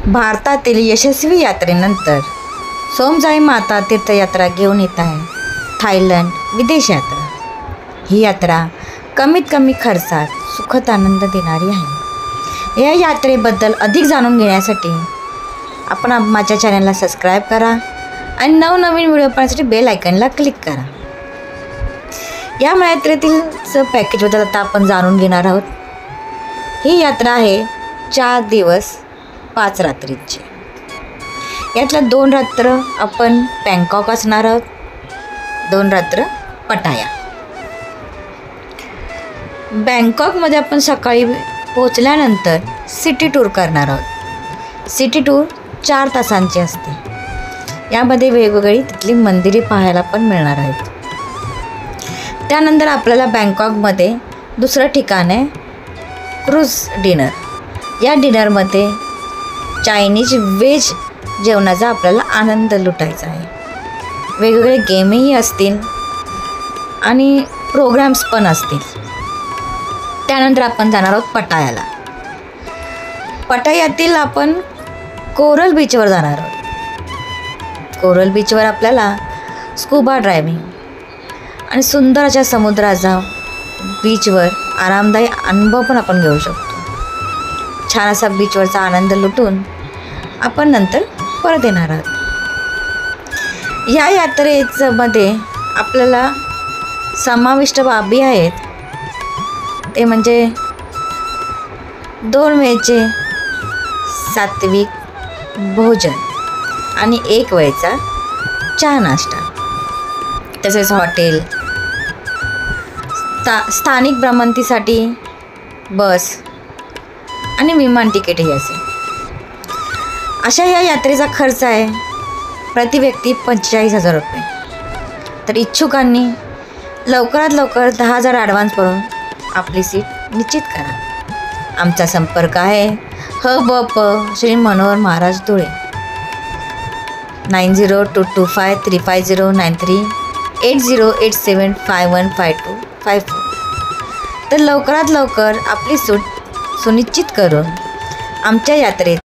भारतातील यशस्वी यात्रेनंतर सोमजाई माता तीर्थयात्रा घेऊन येत आहे थायलंड विदेश यात्रा. ही यात्रा कमीत कमी खर्चात सुखद आनंद देणारी आहे. या यात्रेबद्दल अधिक जाणून घेण्यासाठी आपण माझ्या चॅनलला सबस्क्राईब करा आणि नवनवीन व्हिडिओ पाहण्यासाठी बेल आयकॉनला क्लिक करा. या यात्रेतील पॅकेजबद्दल आता आपण जाणून घेणार आहोत. ही यात्रा आहे 4 दिवस 5 रात्रींची. यातल्या 2 रात्र आपण बँकॉक असणार आहोत, 2 रात्र पटाया. बँकॉकमध्ये आपण सकाळी पोचल्यानंतर सिटी टूर करणार आहोत. सिटी टूर 4 तासांची असते. यामध्ये वेगवेगळी तिथली मंदिरे पाहायला पण मिळणार आहेत. त्यानंतर आपल्याला बँकॉकमध्ये दुसरं ठिकाण आहे क्रूज डिनर. या डिनरमध्ये चायनीज व्हेज जेवणाचा आपल्याला आनंद लुटायचा आहे. वेगवेगळे गेमही असतील आणि प्रोग्राम्स पण असतील. त्यानंतर आपण जाणार आहोत पटायाला. पटायातील आपण कोरल बीचवर जाणार आहोत. कोरल बीचवर आपल्याला स्कूबा ड्रायव्हिंग आणि सुंदर अशा समुद्राचा बीचवर आरामदायी अनुभव पण आपण घेऊ शकतो. छान असा बीचवरचा आनंद लुटून आपण नंतर परत येणार आहोत. या यात्रेमध्ये आपल्याला समाविष्ट बाबी आहेत ते म्हणजे 2 वेळचे सात्विक भोजन आणि 1 वेळचा चहा नाश्ता, तसेच हॉटेल, स्थानिक भ्रमंतीसाठी बस आणि विमान तिकीटही असेल. अशा या यात्रेचा खर्च आहे प्रति व्यक्ती 45,000 रुपये. तर इच्छुकांनी लवकरात लवकर 10,000 ॲडव्हान्स करून आपली सीट निश्चित करा. आमचा संपर्क आहे ह.ब.प. श्री मनोहर महाराज धुळे 9022535093 8087515254. तर लवकरात लवकर आपली सूट सुनिश्चित करून आमच्या यात्रेत